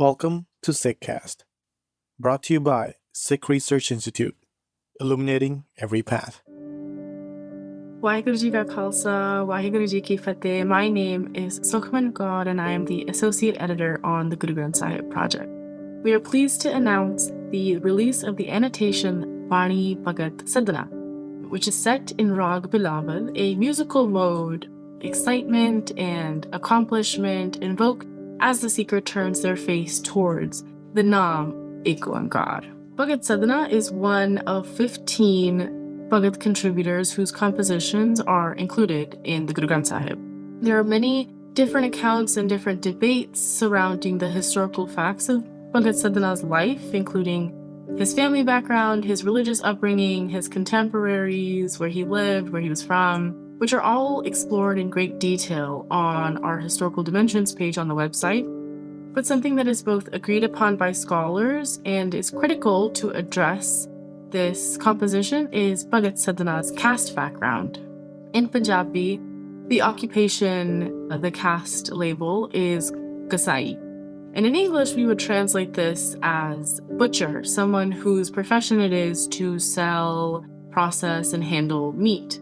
Welcome to Sikhcast, brought to you by Sikh Research Institute, illuminating every path. Waheguru Ji Ka Khalsa, Waheguru Ji Ki Fateh. My name is Sukhman Kaur and I am the Associate Editor on the Guru Granth Sahib project. We are pleased to announce the release of the annotation Bani Bhagat Sadhna, which is set in Rag Bilawal, a musical mode, excitement and accomplishment invoked as the seeker turns their face towards the Naam IkOankar. Bhagat Sadhna is one of 15 Bhagat contributors whose compositions are included in the Guru Granth Sahib. There are many different accounts and different debates surrounding the historical facts of Bhagat Sadhna's life, including his family background, his religious upbringing, his contemporaries, where he lived, where he was from, which are all explored in great detail on our historical dimensions page on the website. But something that is both agreed upon by scholars and is critical to address this composition is Bhagat Sadhna's caste background. In Punjabi, the occupation, the caste label is Kasai. And in English, we would translate this as butcher, someone whose profession it is to sell, process, and handle meat.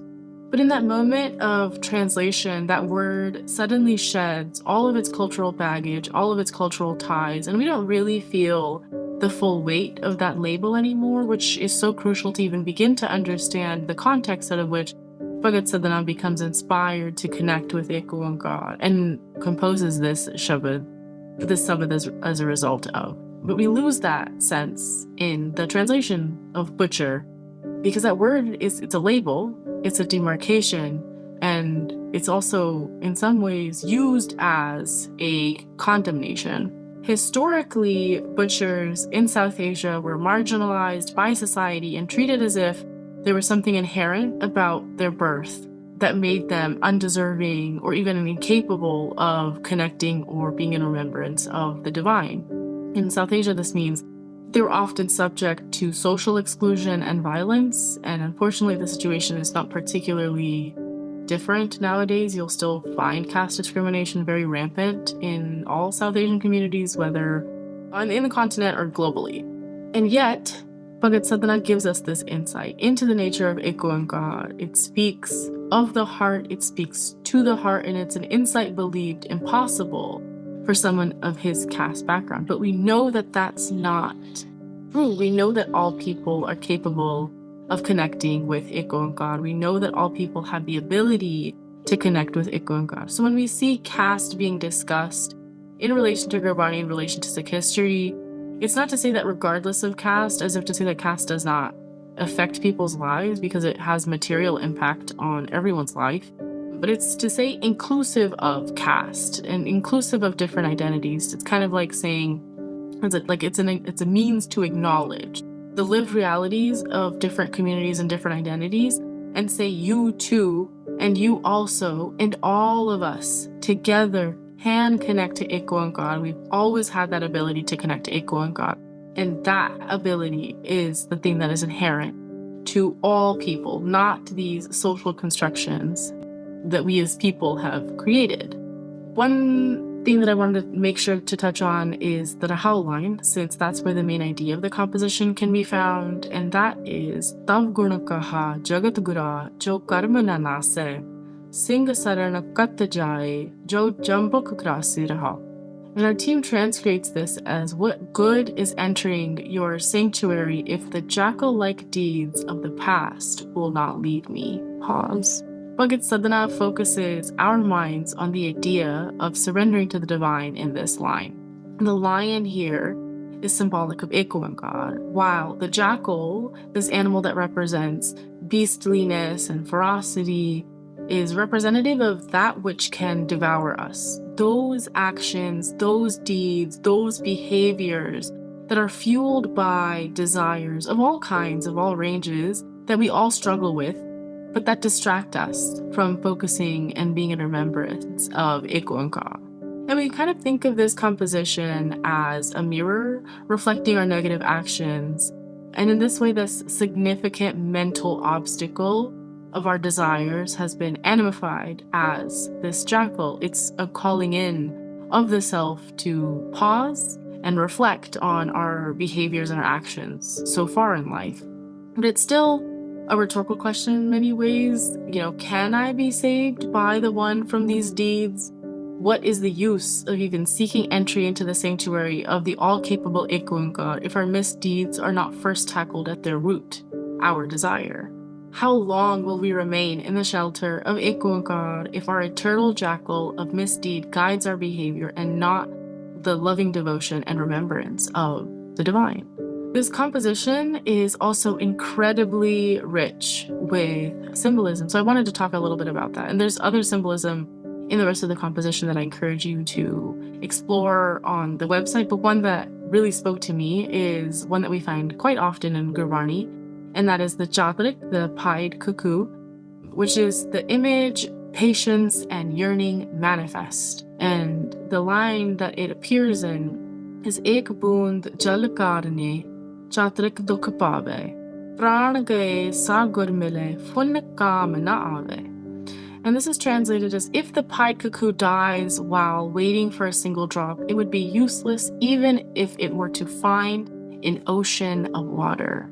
But in that moment of translation, that word suddenly sheds all of its cultural baggage, all of its cultural ties, and we don't really feel the full weight of that label anymore, which is so crucial to even begin to understand the context out of which Bhagat Sadhna becomes inspired to connect with IkOankar and composes this sabad as a result of. But we lose that sense in the translation of butcher, because that word it's a label, it's a demarcation, and it's also in some ways used as a condemnation. Historically, butchers in South Asia were marginalized by society and treated as if there was something inherent about their birth that made them undeserving or even incapable of connecting or being in remembrance of the divine. In South Asia, this means they were often subject to social exclusion and violence, and unfortunately the situation is not particularly different nowadays. You'll still find caste discrimination very rampant in all South Asian communities, whether in the continent or globally. And yet, Bhagat Sadhna gives us this insight into the nature of IkOankar. It speaks of the heart, it speaks to the heart, and it's an insight believed impossible for someone of his caste background. But we know that that's not true. We know that all people are capable of connecting with IkOankar. We know that all people have the ability to connect with IkOankar. So when we see caste being discussed in relation to Gurbani, in relation to Sikh history, it's not to say that regardless of caste, as if to say that caste does not affect people's lives, because it has material impact on everyone's life. But it's to say inclusive of caste and inclusive of different identities. It's kind of like saying, it's a means to acknowledge the lived realities of different communities and different identities, and say you too, and you also, and all of us together can connect to IkOankar. We've always had that ability to connect to IkOankar. And that ability is the thing that is inherent to all people, not these social constructions that we as people have created. One thing that I wanted to make sure to touch on is the Rahul line, since that's where the main idea of the composition can be found, and that is Tav guna kaha jagat gura jo karma na nase singh sarana kat jaye jo jambuk grasi raha. And our team translates this as, what good is entering your sanctuary if the jackal-like deeds of the past will not lead me? Pause. Bhagat Sadhna focuses our minds on the idea of surrendering to the divine in this line. The lion here is symbolic of IkOankar, while the jackal, this animal that represents beastliness and ferocity, is representative of that which can devour us. Those actions, those deeds, those behaviors that are fueled by desires of all kinds, of all ranges, that we all struggle with, but that distract us from focusing and being in remembrance of IkOankar. And we kind of think of this composition as a mirror reflecting our negative actions. And in this way, this significant mental obstacle of our desires has been animified as this jackal. It's a calling in of the self to pause and reflect on our behaviors and our actions so far in life. But it's still a rhetorical question in many ways. Can I be saved by the one from these deeds? What is the use of even seeking entry into the sanctuary of the all-capable IkOankar if our misdeeds are not first tackled at their root, our desire? How long will we remain in the shelter of IkOankar if our eternal jackal of misdeed guides our behavior and not the loving devotion and remembrance of the divine? This composition is also incredibly rich with symbolism, so I wanted to talk a little bit about that. And there's other symbolism in the rest of the composition that I encourage you to explore on the website, but one that really spoke to me is one that we find quite often in Gurbani, and that is the Jatrik, the pied cuckoo, which is the image, patience, and yearning manifest. And the line that it appears in is Ek boond jal karne Jatrik dukh paave, pran gaye sa gur mile, fun kaam na aave. And this is translated as, if the pied cuckoo dies while waiting for a single drop, it would be useless even if it were to find an ocean of water.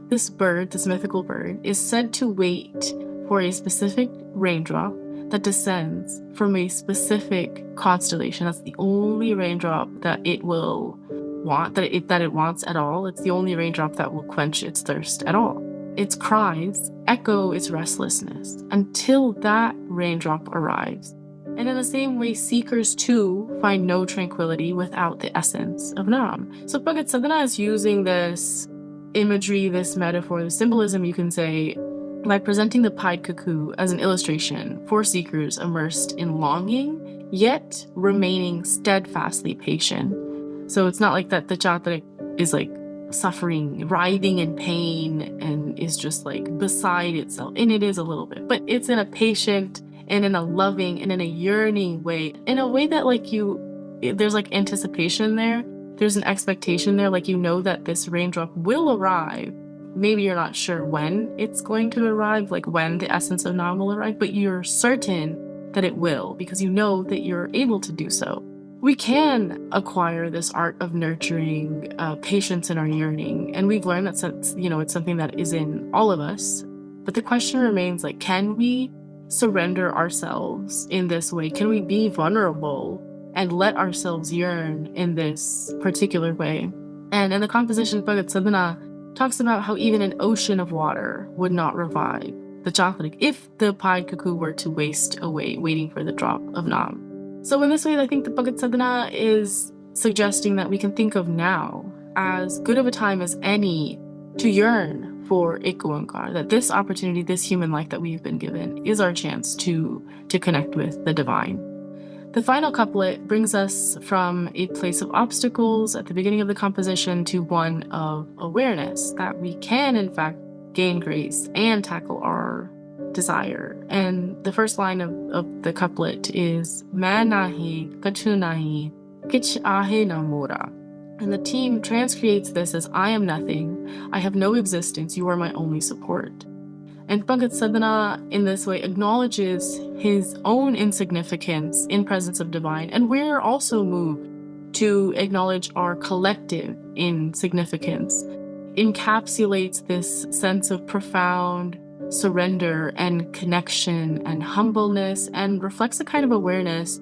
This bird, this mythical bird, is said to wait for a specific raindrop that descends from a specific constellation. That's the only raindrop that it will want, that it wants at all. It's the only raindrop that will quench its thirst at all. Its cries echo its restlessness until that raindrop arrives. And in the same way, seekers too find no tranquility without the essence of Nam. So Bhagat Sadhna is using this imagery, this metaphor, the symbolism, you can say, by presenting the pied cuckoo as an illustration for seekers immersed in longing, yet remaining steadfastly patient. So it's not like that the Jatrik is like suffering, writhing in pain, and is just like beside itself. And it is a little bit, but it's in a patient and in a loving and in a yearning way, in a way that there's like anticipation there. There's an expectation there, like that this raindrop will arrive. Maybe you're not sure when it's going to arrive, like when the essence of Nam will arrive, but you're certain that it will because you know that you're able to do so. We can acquire this art of nurturing patience in our yearning, and we've learned that it's something that is in all of us. But the question remains, can we surrender ourselves in this way? Can we be vulnerable and let ourselves yearn in this particular way? And in the composition, Bhagat Sadhna talks about how even an ocean of water would not revive the Jatrik if the pied cuckoo were to waste away waiting for the drop of Nam. So in this way, I think the Bhagat Sadhna is suggesting that we can think of now as good of a time as any to yearn for IkOankar, that this opportunity, this human life that we've been given, is our chance to connect with the divine. The final couplet brings us from a place of obstacles at the beginning of the composition to one of awareness, that we can in fact gain grace and tackle our desire. And the first line of the couplet is Main nahi, kchu nahi, kich ahe na mora. And the team transcreates this as, I am nothing, I have no existence, you are my only support. And Bhagat Sadhna in this way acknowledges his own insignificance in presence of divine, and we're also moved to acknowledge our collective insignificance. Encapsulates this sense of profound surrender and connection and humbleness, and reflects a kind of awareness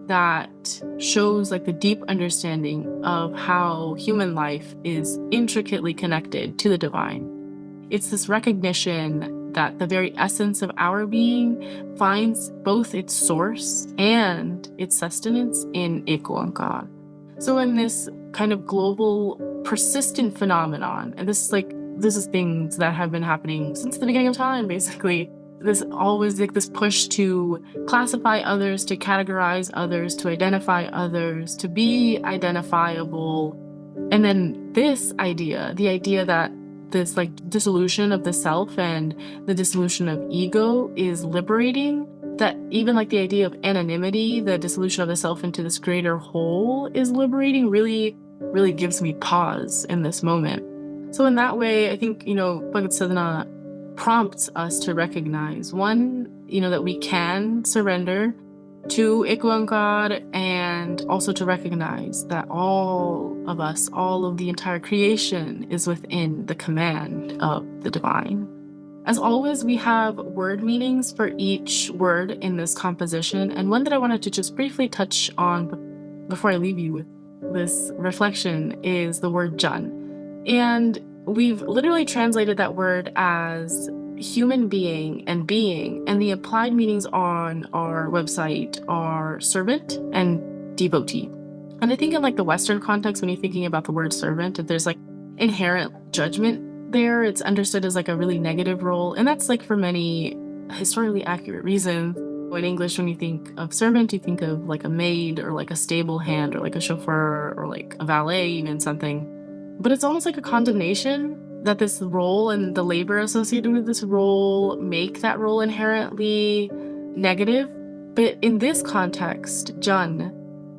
that shows the deep understanding of how human life is intricately connected to the divine. It's this recognition that the very essence of our being finds both its source and its sustenance in IkOankar. So in this kind of global persistent phenomenon, and this is things that have been happening since the beginning of time, basically. This always this push to classify others, to categorize others, to identify others, to be identifiable. And then this idea, the idea that this dissolution of the self and the dissolution of ego is liberating, that even the idea of anonymity, the dissolution of the self into this greater whole is liberating, really, really gives me pause in this moment. So in that way, I think, Bhagat Sadhna prompts us to recognize, one, that we can surrender to IkOankar and and also to recognize that all of us, all of the entire creation is within the command of the divine. As always, we have word meanings for each word in this composition, and one that I wanted to just briefly touch on before I leave you with this reflection is the word Jun. And we've literally translated that word as human being, and the applied meanings on our website are servant and devotee. And I think in like the Western context, when you're thinking about the word servant, if there's like inherent judgment there, it's understood as like a really negative role. And that's like for many historically accurate reasons. In English, when you think of servant, you think of like a maid or like a stable hand or like a chauffeur or like a valet, even something. But it's almost like a condemnation that this role and the labor associated with this role make that role inherently negative. But in this context, Jun,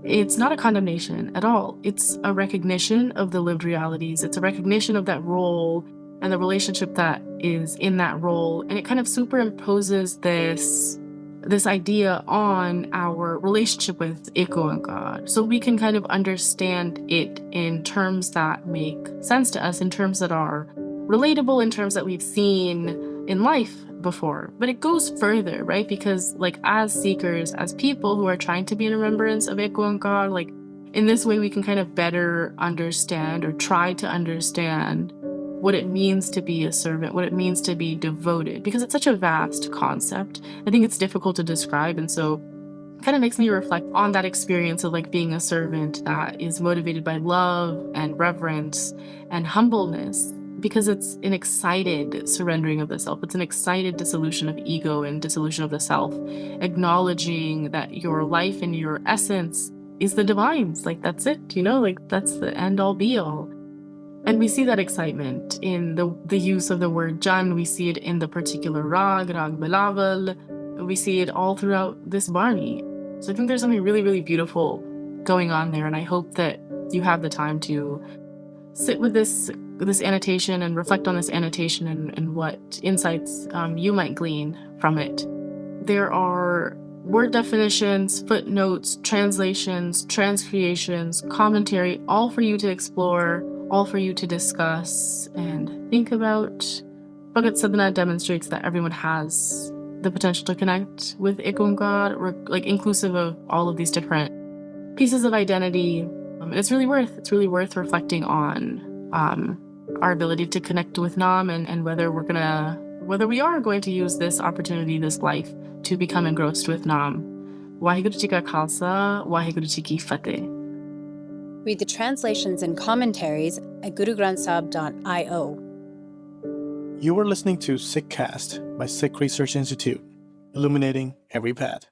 it's not a condemnation at all. It's a recognition of the lived realities. It's a recognition of that role and the relationship that is in that role. And it kind of superimposes this idea on our relationship with IkOankar, so we can kind of understand it in terms that make sense to us, in terms that are relatable, in terms that we've seen in life before. But it goes further, right? Because like as seekers, as people who are trying to be in remembrance of IkOankar, like in this way we can kind of better understand or try to understand what it means to be a servant, what it means to be devoted, because it's such a vast concept. I think it's difficult to describe, and so it kind of makes me reflect on that experience of like being a servant that is motivated by love and reverence and humbleness, because it's an excited surrendering of the self. It's an excited dissolution of ego and dissolution of the self, acknowledging that your life and your essence is the divine's. Like that's it, like that's the end all be all. And we see that excitement in the use of the word Jun. We see it in the particular rag Bilaval. We see it all throughout this Bani. So I think there's something really, really beautiful going on there. And I hope that you have the time to sit with this annotation and reflect on this annotation and what insights you might glean from it. There are word definitions, footnotes, translations, transcreations, commentary, all for you to explore, all for you to discuss and think about. Bhagat Sadhna demonstrates that everyone has the potential to connect with IkOankar, like inclusive of all of these different pieces of identity. It's really worth reflecting on our ability to connect with Nam and whether we are going to use this opportunity, this life, to become engrossed with Nam. Waheguru Ji Ka Khalsa, Waheguru Ji Ki Fateh. Read the translations and commentaries at gurugranthsahib.io. You were listening to Sikhcast by Sikh Research Institute, illuminating every path.